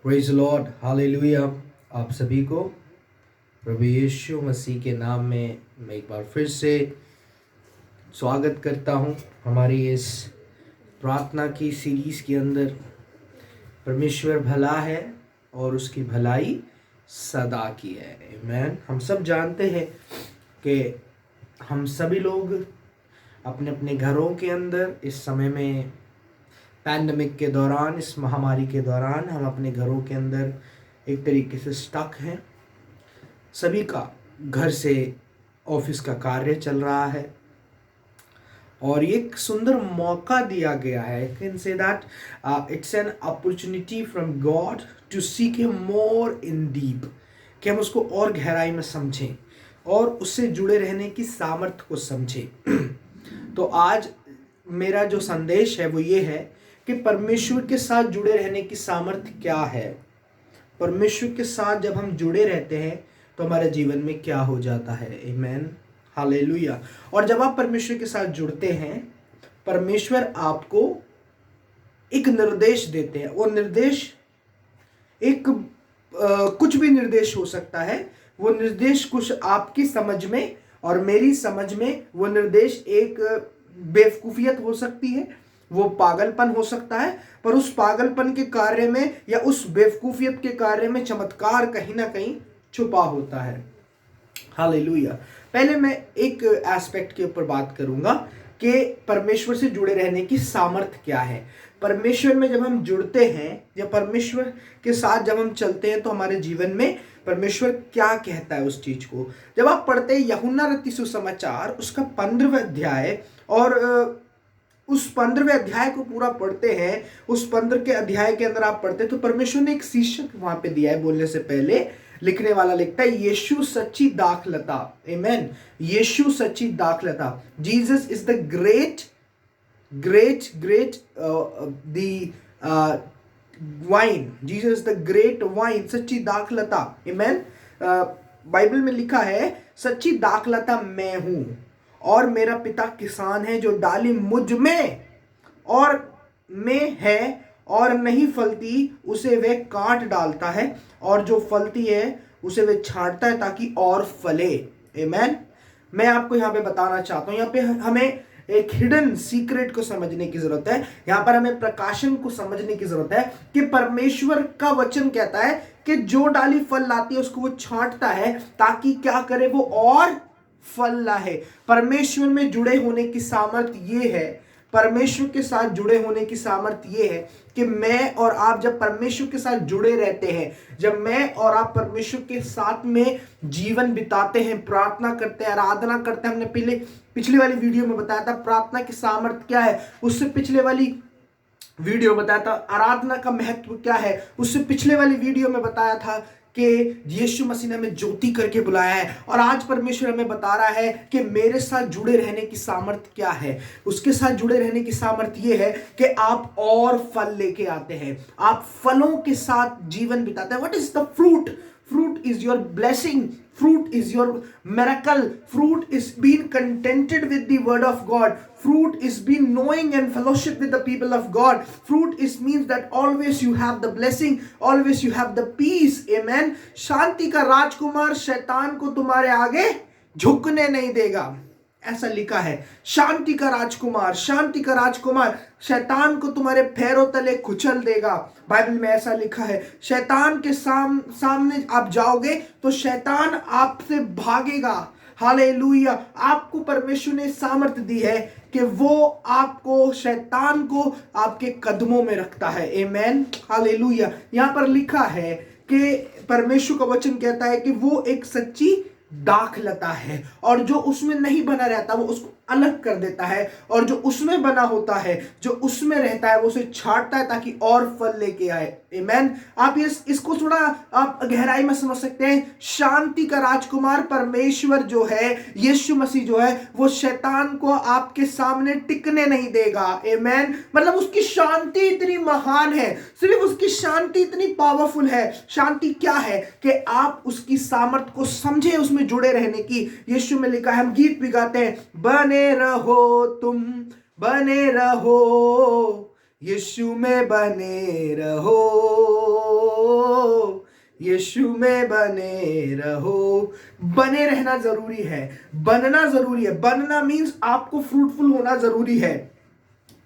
Praise Lord, hallelujah. आप सभी को प्रभु यीशु मसीह के नाम में मैं एक बार फिर से स्वागत करता हूं हमारी इस प्रार्थना की सीरीज़ के अंदर। परमेश्वर भला है और उसकी भलाई सदा की है। आमीन। हम सब जानते हैं कि हम सभी लोग अपने अपने घरों के अंदर इस समय में पैंडमिक के दौरान, इस महामारी के दौरान हम अपने घरों के अंदर एक तरीके से स्टक हैं। सभी का घर से ऑफिस का कार्य चल रहा है और एक सुंदर मौका दिया गया है। I can say that it's an opportunity from God to seek him more in deep, कि हम उसको और गहराई में समझें और उससे जुड़े रहने की सामर्थ्य को समझें। तो आज मेरा जो संदेश है वो ये है कि परमेश्वर के साथ जुड़े रहने की सामर्थ्य क्या है। परमेश्वर के साथ जब हम जुड़े रहते हैं तो हमारे जीवन में क्या हो जाता है। आमीन, हालेलुया। और जब आप परमेश्वर के साथ जुड़ते हैं, परमेश्वर आपको एक निर्देश देते हैं। वो निर्देश एक कुछ भी निर्देश हो सकता है। वो निर्देश कुछ आपकी समझ में और मेरी समझ में वो निर्देश एक बेवकूफियत हो सकती है, वो पागलपन हो सकता है, पर उस पागलपन के कार्य में या उस बेवकूफियत के कार्य में चमत्कार कहीं ना कहीं छुपा होता है। हालेलुया। पहले मैं एक एस्पेक्ट के ऊपर बात करूंगा कि परमेश्वर से जुड़े रहने की सामर्थ्य क्या है। परमेश्वर में जब हम जुड़ते हैं या परमेश्वर के साथ जब हम चलते हैं तो हमारे जीवन में परमेश्वर क्या कहता है उस चीज को। जब आप पढ़ते हैं यूहन्ना रचित सुसमाचार उसका 15वां अध्याय और उस 15वें अध्याय को पूरा पढ़ते हैं, उस 15 के अध्याय के अंदर आप पढ़ते हैं तो परमेश्वर ने एक शीर्षक वहां पे दिया है। बोलने से पहले लिखने वाला लिखता है यीशु सच्ची दाखलता। आमीन। यीशु सच्ची दाखलता। Jesus is the great the wine. Jesus the great wine, सच्ची दाखलता। आमीन। बाइबल में लिखा है सच्ची दाखलता मैं हूं और मेरा पिता किसान है। जो डाली मुझ में और में है और नहीं फलती उसे वे काट डालता है, और जो फलती है उसे वे छांटता है ताकि और फले। आमीन। मैं आपको यहाँ पे बताना चाहता हूँ, यहाँ पे हमें एक हिडन सीक्रेट को समझने की जरूरत है। यहाँ पर हमें प्रकाशन को समझने की जरूरत है कि परमेश्वर का वचन कहता है कि जो डाली फल लाती है उसको वो छांटता है ताकि क्या करे, वो और फल लाए। परमेश्वर में जुड़े होने की सामर्थ्य ये है, परमेश्वर के साथ जुड़े होने की सामर्थ्य ये है कि मैं और आप जब परमेश्वर के साथ जुड़े रहते हैं, जब मैं और आप परमेश्वर के साथ में जीवन बिताते हैं, प्रार्थना करते हैं, आराधना करते हैं। हमने पिछली वाली वीडियो में बताया था प्रार्थना की सामर्थ्य क्या है, उससे पिछले वाली वीडियो बताया था आराधना का महत्व क्या है, उससे पिछले वाली वीडियो में बताया था कि यीशु मसीह ने हमें ज्योति करके बुलाया है। और आज परमेश्वर हमें बता रहा है कि मेरे साथ जुड़े रहने की सामर्थ्य क्या है। उसके साथ जुड़े रहने की सामर्थ्य ये है कि आप और फल लेके आते हैं, आप फलों के साथ जीवन बिताते हैं। What is the fruit? Fruit is your blessing. Fruit is your miracle. Fruit is being contented with the word of God. Fruit is being knowing and fellowship with the people of God. Fruit is means that always you have the blessing, always you have the peace. Amen. शांति का राजकुमार शैतान को तुम्हारे आगे झुकने नहीं देगा, ऐसा लिखा है। शांति का राजकुमार, शांति का राजकुमार शैतान को तुम्हारे पैरों तले कुचल देगा। बाइबल में ऐसा लिखा है। शैतान के सामने आप जाओगे तो शैतान आपसे भागेगा। हालेलुया। आपको परमेश्वर ने सामर्थ्य दी है कि वो आपको, शैतान को आपके कदमों में रखता है। आमीन, हालेलुया। यहाँ पर लिखा है कि परमेश्वर का वचन कहता है कि वो एक सच्ची दाखलता है और जो उसमें नहीं बना रहता वो उसको अलग कर देता है, और जो उसमें बना होता है, जो उसमें रहता है, वो उसे छांटता है ताकि और फल लेके आए। आमीन। आप इसको थोड़ा आप गहराई में समझ सकते हैं। शांति का राजकुमार परमेश्वर जो है, यीशु मसीह जो है, वो शैतान को आपके सामने टिकने नहीं देगा। आमीन। मतलब उसकी शांति इतनी महान है, सिर्फ उसकी शांति इतनी पावरफुल है। शांति क्या है कि आप उसकी सामर्थ्य को समझे, उसमें जुड़े रहने की। यीशु में लिखा है, हम गीत भी गाते हैं, बने रहो तुम, बने रहो यीशु में, बने रहो यीशु में बने रहो। बने रहना जरूरी है, बनना जरूरी है। बनना मीन्स आपको फ्रूटफुल होना जरूरी है।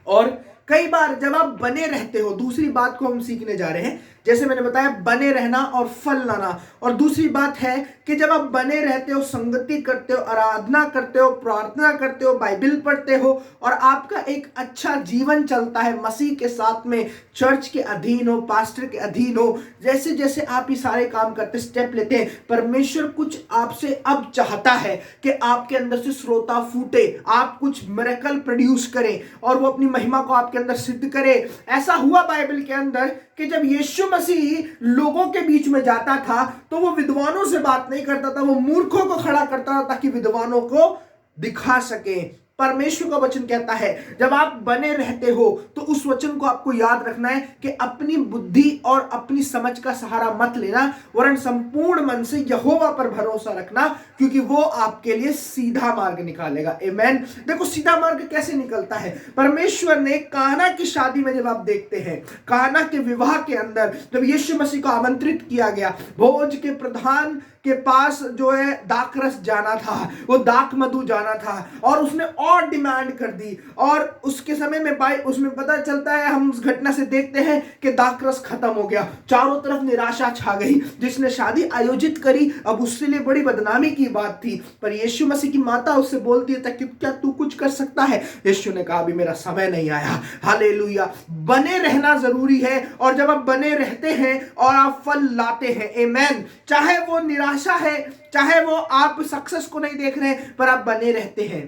और कई बार जब आप बने रहते हो, दूसरी बात को हम सीखने जा रहे हैं, जैसे मैंने बताया बने रहना और फल लाना। और दूसरी बात है कि जब आप बने रहते हो, संगति करते हो, आराधना करते हो, प्रार्थना करते हो, बाइबल पढ़ते हो और आपका एक अच्छा जीवन चलता है मसीह के साथ में, चर्च के अधीन हो, पास्टर के अधीन हो, जैसे जैसे आप ये सारे काम करते, स्टेप लेते हैं, परमेश्वर कुछ आपसे अब चाहता है कि आपके अंदर से श्रोता फूटे, आप कुछ मिरेकल प्रोड्यूस करें और वो अपनी महिमा को आपके अंदर सिद्ध करे। ऐसा हुआ बाइबल के अंदर कि जब यीशु मसीह लोगों के बीच में जाता था तो वो विद्वानों से बात नहीं करता था, वो मूर्खों को खड़ा करता था ताकि विद्वानों को दिखा सके। परमेश्वर का वचन कहता है जब आप बने रहते हो तो उस वचन को आपको याद रखना है कि अपनी बुद्धि और अपनी समझ का सहारा मत लेना, वरन संपूर्ण मन से यहोवा पर भरोसा रखना, क्योंकि वो आपके लिए सीधा मार्ग निकालेगा। आमेन। देखो सीधा मार्ग कैसे निकलता है। परमेश्वर ने काना की शादी में जब आप देखते हैं, काना के विवाह के अंदर जब यीशु मसीह को आमंत्रित किया गया, भोज के प्रधान के पास जो है दाखरस जाना था, वो दाख मधु जाना था, और उसने और डिमांड कर दी। और उसके समय में उसमें पता चलता है, हम उस घटना से देखते हैं कि दाखरस खत्म हो गया, चारों तरफ निराशा छा गई। जिसने शादी आयोजित करी अब उसके लिए बड़ी बदनामी की बात थी। पर यीशु मसीह की माता उससे बोलती है कि क्या तू कुछ कर सकता है। यीशु ने कहा अभी मेरा समय नहीं आया। हालेलुया। बने रहना जरूरी है, और जब आप बने रहते हैं और आप फल लाते हैं, आमेन, चाहे वो निराशा है, चाहे वो आप सक्सेस को नहीं देख रहे हैं, पर आप बने रहते हैं,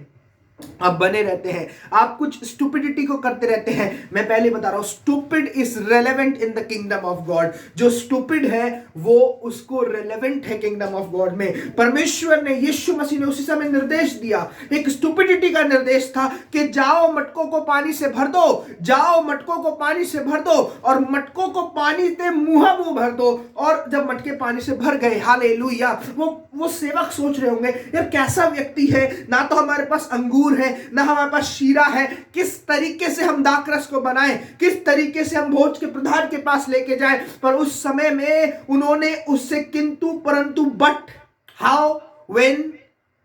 आप बने रहते हैं, आप कुछ स्टूपिडिटी को करते रहते हैं। मैं पहले बता रहा हूं, stupid is relevant in the kingdom of God. जो स्टूपिड है वो उसको रेलेवेंट है किंगडम ऑफ गॉड में। परमेश्वर ने, यीशु मसीह ने उसी समय निर्देश दिया, एक स्टूपिडिटी का निर्देश था कि जाओ मटकों को पानी से भर दो, जाओ मटकों को पानी से भर दो, और मटकों को पानी से मुंह भर दो। और जब मटके पानी से भर गए, हालेलुया, वो सेवक सोच रहे होंगे यार कैसा व्यक्ति है, ना तो हमारे पास अंगूर है, ना हमारे पास शीरा है, किस तरीके से हम दाखरस को बनाएं, किस तरीके से हम भोज के प्रधान के पास लेके जाएं। पर उस समय में उन्होंने उससे किंतु परंतु बट हाउ व्हेन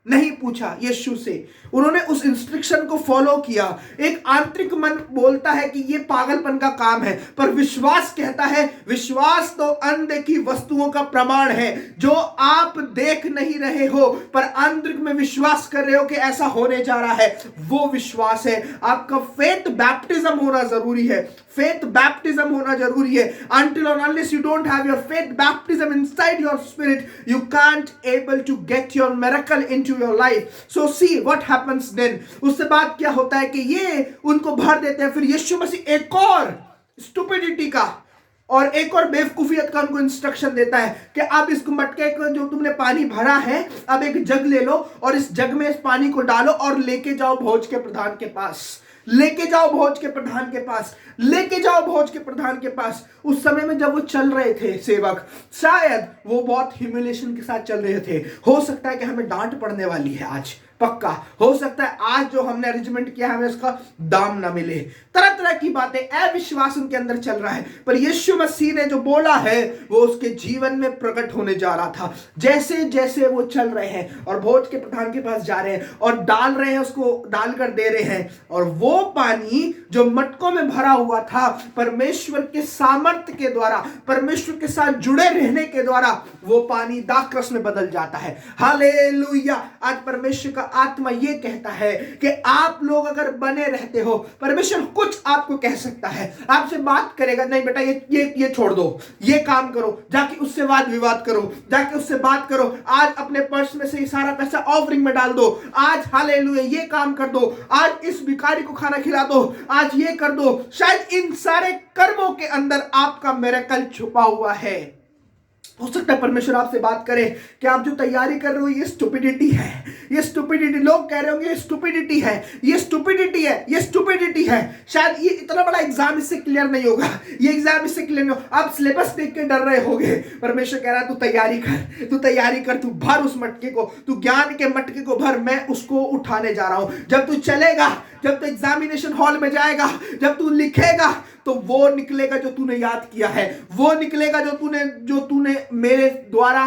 नहीं पूछा यीशु से। उन्होंने उस इंस्ट्रक्शन को फॉलो किया। एक आंतरिक मन बोलता है कि ये पागलपन का काम है, पर विश्वास कहता है, विश्वास तो अनदेखी वस्तुओं का प्रमाण है। जो आप देख नहीं रहे हो पर आंतरिक में विश्वास कर रहे हो कि ऐसा होने जा रहा है, वो विश्वास है। आपका फेथ बैप्टिज्म होना जरूरी है, फेथ बैप्टिज्म होना जरूरी है। until and unless you don't have your faith baptism inside your spirit, you can't able to get your miracle into your life. So see what happens then. उससे बाद क्या होता है कि ये उनको भर देते हैं। फिर यीशु मसीह एक और स्टूपिडिटी का और एक और बेवकूफियत का उनको इंस्ट्रक्शन देता है कि अब इस मटके को जो तुमने पानी भरा है, अब एक जग ले लो और इस जग में इस पानी को डालो और लेके जाओ भोज के प्रधान के पास, लेके जाओ भोज के प्रधान के पास, लेके जाओ भोज के प्रधान के पास। उस समय में जब वो चल रहे थे सेवक, शायद वो बहुत ह्यूमिलेशन के साथ चल रहे थे। हो सकता है कि हमें डांट पड़ने वाली है आज, पक्का हो सकता है आज जो हमने अरेंजमेंट किया हमें उसका दाम ना मिले, तरह तरह की बातें, अविश्वास उनके अंदर चल रहा है। पर यीशु मसीह ने जो बोला है वो उसके जीवन में प्रकट होने जा रहा था। जैसे जैसे वो चल रहे हैं और भोज के प्रधान के पास जा रहे हैं और डाल रहे हैं, उसको डालकर दे रहे हैं, और वो पानी जो मटकों में भरा हुआ था, परमेश्वर के सामर्थ्य के द्वारा, परमेश्वर के साथ जुड़े रहने के द्वारा वो पानी दाखरस में बदल जाता है। हालेलुया। आज परमेश्वर का आत्मा ये कहता है कि आप लोग अगर बने रहते हो, परमेश्वर कुछ आपको कह सकता है, आपसे बात करेगा, नहीं बेटा ये छोड़ दो, ये काम करो, जाके उससे वाद विवाद करो, जाके उससे बात करो, आज अपने पर्स में से ये सारा पैसा ऑफरिंग में डाल दो, आज हालेलुया ये काम कर दो, आज इस भिखारी को खाना खिला दो, आज ये कर दो। शायद इन सारे कर्मों के अंदर आपका मिरेकल छुपा हुआ है। हो सकता है परमेश्वर आपसे बात करे कि आप जो तैयारी कर रहे हो ये स्टुपिडिटी है, ये स्टुपिडिटी, लोग कह रहे होंगे ये स्टुपिडिटी है, ये स्टुपिडिटी है, ये स्टुपिडिटी है। शायद ये इतना बड़ा एग्जाम इससे क्लियर नहीं होगा, ये एग्जाम इससे क्लियर नहीं होगा, आप सिलेबस देख के डर रहे होगे। परमेश्वर कह रहा है तू तैयारी कर, तू तैयारी कर, तू भर उस मटके को, तू ज्ञान के मटके को भर, मैं उसको उठाने जा रहा हूं। जब तू चलेगा, जब तू एग्जामिनेशन हॉल में जाएगा, जब तू लिखेगा, तो तो वो निकलेगा जो तूने याद किया है, वो निकलेगा जो तूने मेरे द्वारा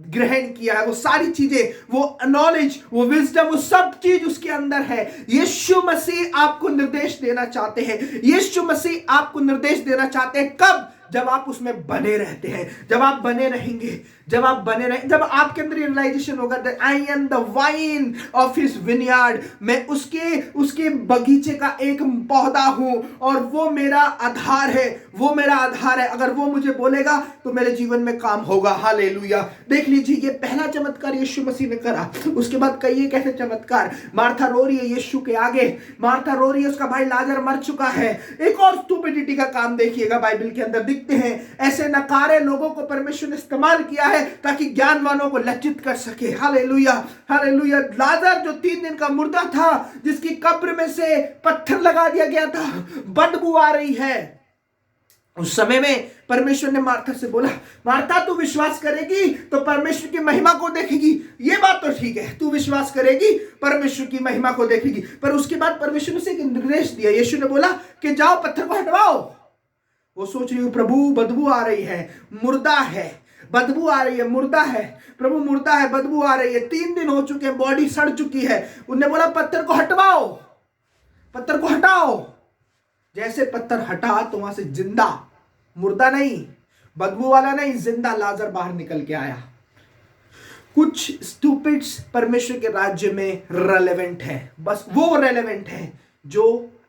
ग्रहण किया है। वो सारी चीजें, वो नॉलेज, वो विजडम, वो सब चीज उसके अंदर है। यीशु मसीह आपको निर्देश देना चाहते हैं। यीशु मसीह आपको निर्देश देना चाहते हैं। कब? जब आप उसमें बने रहते हैं, जब आप बने रहेंगे, जब आपके अंदर रियलाइजेशन होगा that I am the wine of his vineyard, मैं उसके बगीचे का एक पौधा हूं और वो मेरा आधार है, वो मेरा आधार है। अगर वो मुझे बोलेगा तो मेरे जीवन में काम होगा। हालेलुया। देख लीजिए, ये पहला चमत्कार यीशु मसीह ने करा। उसके बाद कई एक ऐसे चमत्कार। मार्था रो रही है यीशु के आगे, मार्था रो रही है, उसका भाई लाजर मर चुका है। एक और स्टुपिडिटी का काम देखिएगा बाइबल के अंदर दिखते हैं। ऐसे नकारे लोगों को परमेश्वर ने इस्तेमाल किया है ताकि ज्ञानवानों को लज्जित कर सके। Hallelujah, hallelujah. लाजर जो 3 दिन का मुर्दा था, जिसकी कब्र में से पत्थर लगा दिया गया था, बदबू आ रही है। उस समय में परमेश्वर ने मार्था से बोला, मार्था तू विश्वास करेगी तो परमेश्वर की महिमा को देखेगी। ये बात तो ठीक है, तू विश्वास करेगी, परमेश्वर की महिमा को देखेगी। पर उसके बाद परमेश्वर ने उसे एक निर्देश दिया। यीशु ने बोला कि जाओ पत्थर को हटवाओ। वो सोच रही हूं, प्रभु बदबू आ रही है, मुर्दा है, बदबू आ रही है, मुर्दा है, प्रभु मुर्दा है, बदबू आ रही है, 3 दिन हो चुके हैं, बॉडी सड़ चुकी है। उन्होंने बोला पत्थर को हटवाओ, पत्थर को हटाओ। जैसे पत्थर हटा तो वहां से जिंदा, मुर्दा नहीं, बदबू वाला नहीं, जिंदा लाजर बाहर निकल के आया। कुछ स्टूपिड्स परमेश्वर के राज्य में रेलेवेंट है, बस वो रेलेवेंट है जो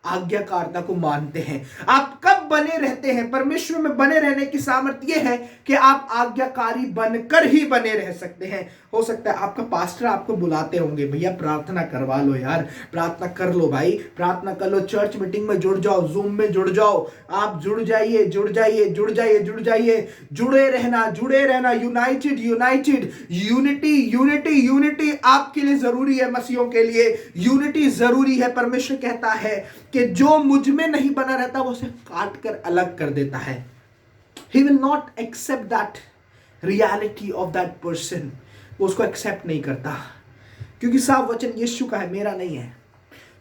आज्ञाकारिता को मानते हैं। आप कब बने रहते हैं? परमेश्वर में बने रहने की सामर्थ्य यह है कि आप आज्ञाकारी बनकर ही बने रह सकते हैं। हो सकता है आपका पास्टर आपको बुलाते होंगे, भैया प्रार्थना करवा लो यार, प्रार्थना कर लो भाई, प्रार्थना कर लो, चर्च मीटिंग में जुड़ जाओ, जूम में जुड़ जाओ। आप जुड़ जाइए, जुड़ जाइए, जुड़ जाइए, जुड़ जाइए, जुड़े रहना, जुड़े रहना। United, United, unity, unity, unity आपके लिए जरूरी है। मसीहों के लिए यूनिटी जरूरी है। परमेश्वर कहता है कि जो मुझ में नहीं बना रहता वो उसे काट कर अलग कर देता है। He will not accept that reality of that person. वो उसको एक्सेप्ट नहीं करता, क्योंकि साफ वचन यीशु का है, मेरा नहीं है।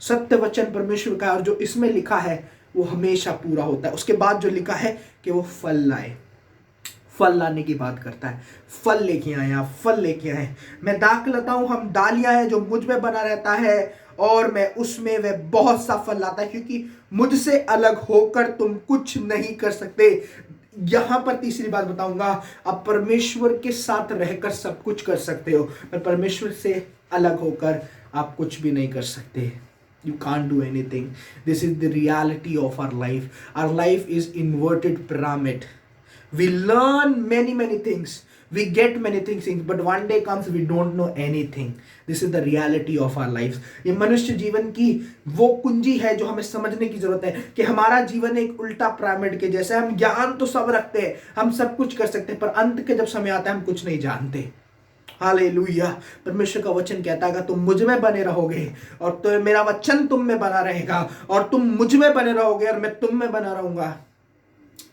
सत्य वचन परमेश्वर का है और जो इसमें लिखा है वो हमेशा पूरा होता है। उसके बाद जो लिखा है कि वो फल लाए, फल लाने की बात करता है। फल लेके आए, आप फल लेके आए। मैं दाखलता हूं, हम डालियां हैं, जो मुझ में बना रहता है और मैं उसमें, वह बहुत सा फल लाता है, क्योंकि मुझसे अलग होकर तुम कुछ नहीं कर सकते। यहां पर तीसरी बात बताऊंगा, आप परमेश्वर के साथ रहकर सब कुछ कर सकते हो, पर परमेश्वर से अलग होकर आप कुछ भी नहीं कर सकते। You can't do anything. This is the reality of our life. Our life is inverted pyramid. We learn many things. We get many things, but one day comes we don't know anything. This is the reality of our lives. ये मनुष्य जीवन की वो कुंजी है जो हमें समझने की जरूरत है कि हमारा जीवन एक उल्टा पिरामिड के जैसे। हम ज्ञान तो सब रखते हैं, हम सब कुछ कर सकते हैं, पर अंत के जब समय आता है हम कुछ नहीं जानते। हालेलुया। परमेश्वर का वचन कहता है तुम मुझ में बने रहोगे और तो मेरा वचन तुम में बना रहेगा, और तुम मुझ में बने रहोगे और मैं तुम में बना रहूंगा,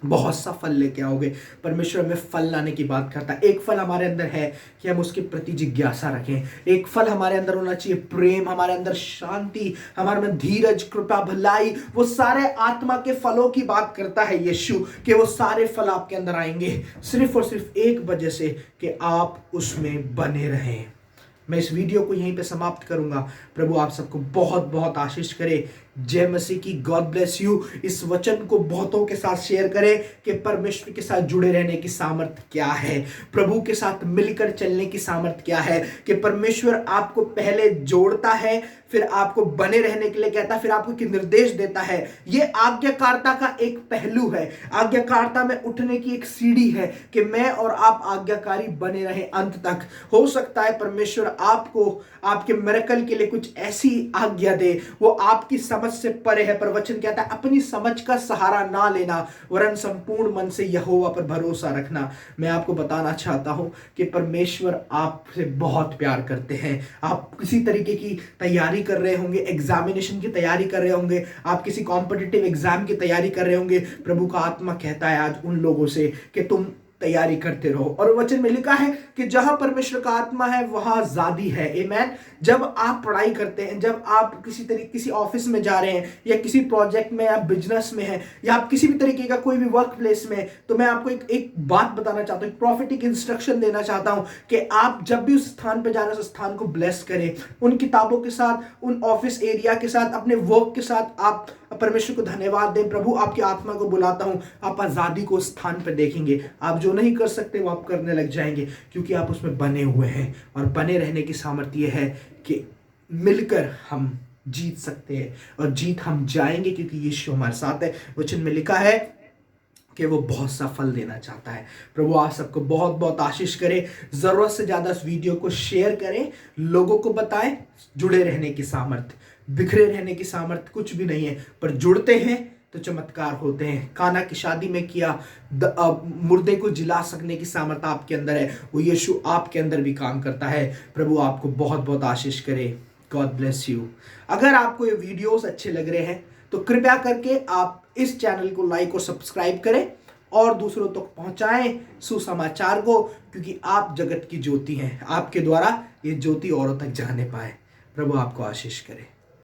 बहुत सा फल लेके आओगे। परमेश्वर में फल लाने की बात करता है। एक फल हमारे अंदर है कि हम उसके प्रति जिज्ञासा रखें। एक फल हमारे अंदर होना चाहिए प्रेम, हमारे अंदर शांति, हमारे में धीरज, कृपा, भलाई। वो सारे आत्मा के फलों की बात करता है यीशु कि वो सारे फल आपके अंदर आएंगे सिर्फ और सिर्फ एक वजह से कि आप उसमें बने रहें। मैं इस वीडियो को यहीं पे समाप्त करूंगा। प्रभु आप सबको बहुत बहुत आशीष करे। जय मसीह की। God bless you. इस वचन को बहुतों के साथ शेयर करें कि परमेश्वर के साथ जुड़े रहने की सामर्थ्य क्या है, प्रभु के साथ मिलकर चलने की सामर्थ्य क्या है, कि परमेश्वर आपको पहले जोड़ता है, फिर आपको बने रहने के लिए कहता है, फिर आपको एक निर्देश देता है। ये आज्ञाकारिता का एक पहलू है। आज्ञाकारिता में उठने की एक सीढ़ी है कि मैं और आप आज्ञाकारी बने रहे अंत तक। हो सकता है परमेश्वर आपको आपके मिरेकल के लिए कुछ ऐसी आज्ञा दे, वो आपकी समझ से परे है, पर वचन कहता है अपनी समझ का सहारा ना लेना, वरन संपूर्ण मन से यहोवा पर भरोसा रखना। मैं आपको बताना चाहता हूं कि परमेश्वर आपसे बहुत प्यार करते हैं। आप किसी तरीके की तैयारी कर रहे होंगे, एग्जामिनेशन की तैयारी कर रहे होंगे, आप किसी कॉम्पिटिटिव एग्जाम की तैयारी कर रहे होंगे। प्रभु का आत्मा कहता है आज उन लोगों से कि तुम तैयारी करते रहो। और वचन में लिखा है कि जहां परमेश्वर का आत्मा है वहां आजादी है। आमेन। जब आप पढ़ाई करते हैं, जब आप किसी ऑफिस में जा रहे हैं या किसी प्रोजेक्ट में या बिजनेस में है या आप किसी भी तरीके का कोई भी वर्क प्लेस में, तो मैं आपको एक बात बताना चाहता हूं, एक प्रॉफिटिक इंस्ट्रक्शन देना चाहता हूं कि आप जब भी उस स्थान पर जाना, उस स्थान को ब्लेस करें। उन किताबों के साथ, उन ऑफिस एरिया के साथ, अपने वर्क के साथ आप परमेश्वर को धन्यवाद दें। प्रभु आपकी आत्मा को बुलाता हूं, आप आजादी को स्थान पर देखेंगे। आप जो नहीं कर सकते वो आप करने लग जाएंगे, क्योंकि आप उसमें बने हुए हैं। और बने रहने की सामर्थ्य यह है कि मिलकर हम जीत सकते हैं और जीत हम जाएंगे, क्योंकि यीशु हमारे साथ है। वचन में लिखा है कि वो बहुत सा फल देना चाहता है। प्रभु आप सबको बहुत बहुत आशीष करे। जरूरत से ज्यादा इस वीडियो को शेयर करें, लोगों को बताएं। जुड़े रहने की सामर्थ्य, बिखरे रहने की सामर्थ्य कुछ भी नहीं है, पर जुड़ते हैं तो चमत्कार होते हैं। काना की शादी में किया, मुर्दे को जिला सकने की सामर्थ्य आपके अंदर है, वो यीशु आपके अंदर भी काम करता है। प्रभु आपको बहुत बहुत आशीष करे। God bless you. अगर आपको ये वीडियोस अच्छे लग रहे हैं तो कृपया करके आप इस चैनल को लाइक और सब्सक्राइब करें और दूसरों तक पहुंचाएं सुसमाचार को, क्योंकि आप जगत की ज्योति हैं। आपके द्वारा ये ज्योति औरों तक जाने पाए। प्रभु आपको आशीष करे।